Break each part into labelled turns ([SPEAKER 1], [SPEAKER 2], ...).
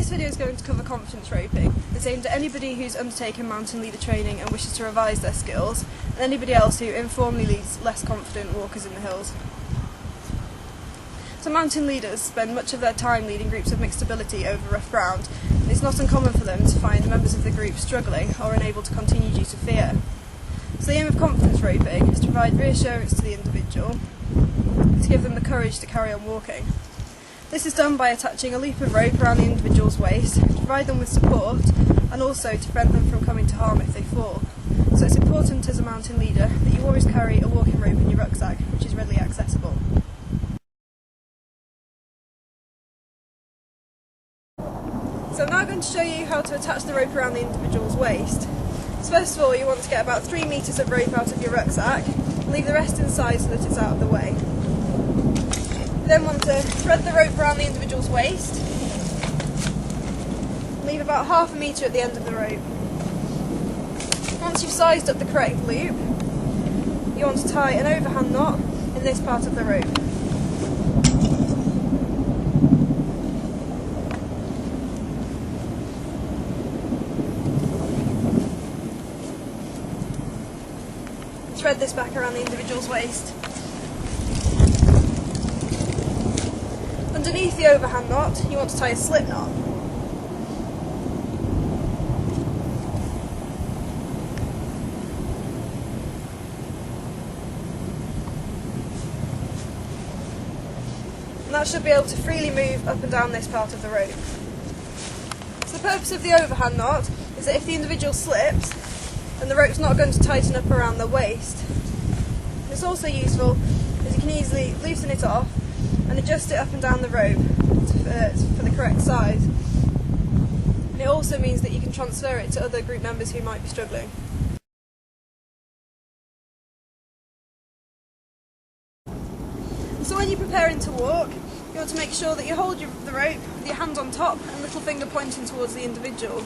[SPEAKER 1] This video is going to cover confidence roping. It's aimed at anybody who's undertaken mountain leader training and wishes to revise their skills, and anybody else who informally leads less confident walkers in the hills. So mountain leaders spend much of their time leading groups of mixed ability over rough ground, and it's not uncommon for them to find members of the group struggling or unable to continue due to fear. So the aim of confidence roping is to provide reassurance to the individual, to give them the courage to carry on walking. This is done by attaching a loop of rope around the individual's waist to provide them with support and also to prevent them from coming to harm if they fall. So it's important as a mountain leader that you always carry a walking rope in your rucksack, which is readily accessible. So I'm now going to show you how to attach the rope around the individual's waist. So first of all, you want to get about 3 metres of rope out of your rucksack and leave the rest inside so that it's out of the way. You then want to thread the rope around the individual's waist, leave about half a metre at the end of the rope. Once you've sized up the correct loop, you want to tie an overhand knot in this part of the rope. Thread this back around the individual's waist. Underneath the overhand knot, you want to tie a slip knot. And that should be able to freely move up and down this part of the rope. So the purpose of the overhand knot is that if the individual slips, then the rope's not going to tighten up around the waist. And it's also useful as you can easily loosen it off and adjust it up and down the rope for the correct size. And it also means that you can transfer it to other group members who might be struggling. So when you're preparing to walk, you want to make sure that you hold the rope with your hand on top and little finger pointing towards the individual.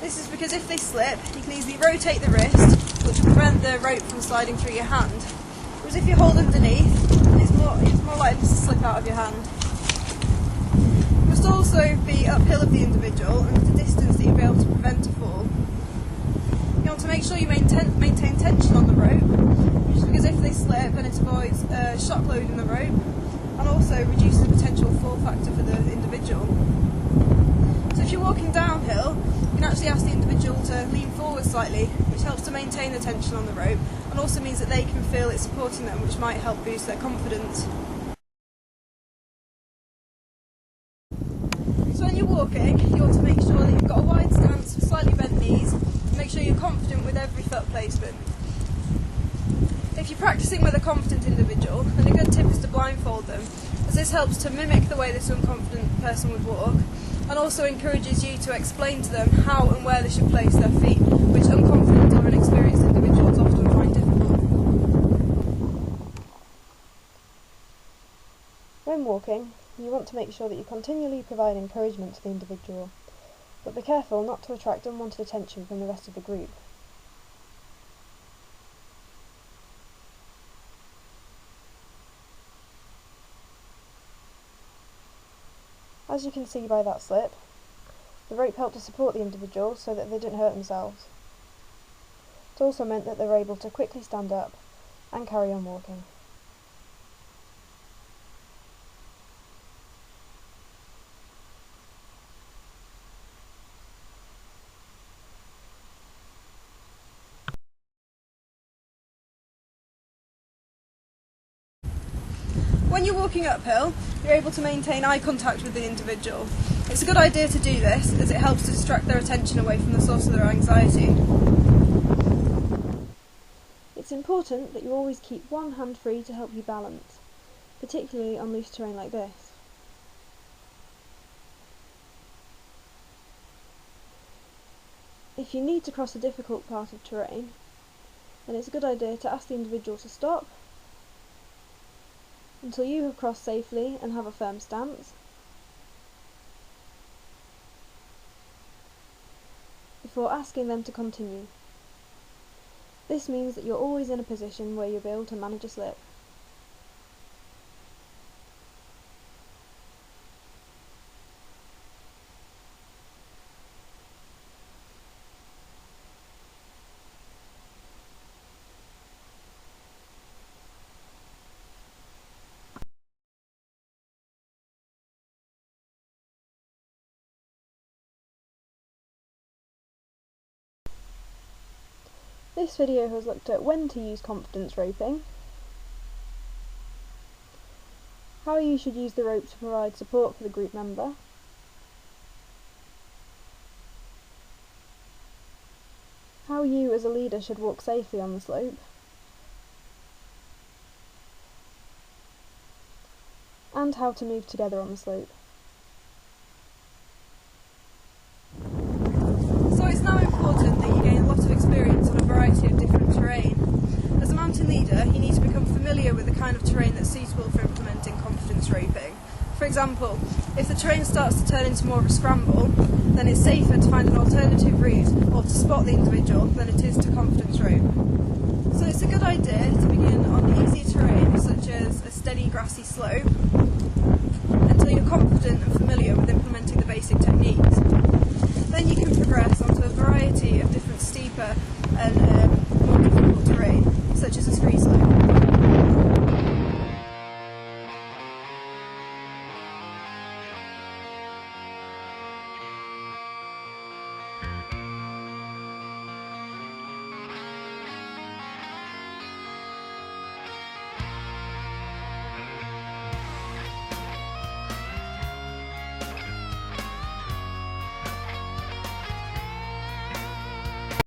[SPEAKER 1] This is because if they slip, you can easily rotate the wrist, which will prevent the rope from sliding through your hand. Whereas if you hold underneath, it's more likely to slip out of your hand. You must also be uphill of the individual and at a distance that you'll be able to prevent a fall. You want to make sure you maintain tension on the rope, which is because if they slip, then it avoids shock load in the rope and also reduces the potential fall factor for the individual. So if you're walking downhill, you can actually ask the individual to lean forward slightly, which helps to maintain the tension on the rope and also means that they can feel it supporting them, which might help boost their confidence. So when you're walking, you want to make sure that you've got a wide stance with slightly bent knees and make sure you're confident with every foot placement. If you're practicing with a confident individual, then a good tip is to blindfold them, as this helps to mimic the way this unconfident person would walk and also encourages you to explain to them how and where they should place their feet, which unconfident or inexperienced individuals often find difficult.
[SPEAKER 2] When walking, you want to make sure that you continually provide encouragement to the individual, but be careful not to attract unwanted attention from the rest of the group. As you can see by that slip, the rope helped to support the individual so that they didn't hurt themselves. It also meant that they were able to quickly stand up and carry on walking.
[SPEAKER 1] When you're walking uphill, you're able to maintain eye contact with the individual. It's a good idea to do this as it helps to distract their attention away from the source of their anxiety.
[SPEAKER 2] It's important that you always keep one hand free to help you balance, particularly on loose terrain like this. If you need to cross a difficult part of terrain, then it's a good idea to ask the individual to stop until you have crossed safely and have a firm stance, before asking them to continue. This means that you're always in a position where you'll be able to manage a slip. This video has looked at when to use confidence roping, how you should use the rope to provide support for the group member, how you as a leader should walk safely on the slope, and how to move together on the slope.
[SPEAKER 1] So it's now important that you gain a lot of experience on a variety of different terrain. As a mountain leader, you need to become familiar with the kind of terrain that's suitable for implementing confidence roping. For example, if the terrain starts to turn into more of a scramble, then it's safer to find an alternative route or to spot the individual than it is to confidence rope. So it's a good idea to begin on easier terrain, such as a steady grassy slope, until you're confident and familiar with implementing the basic techniques. Then you can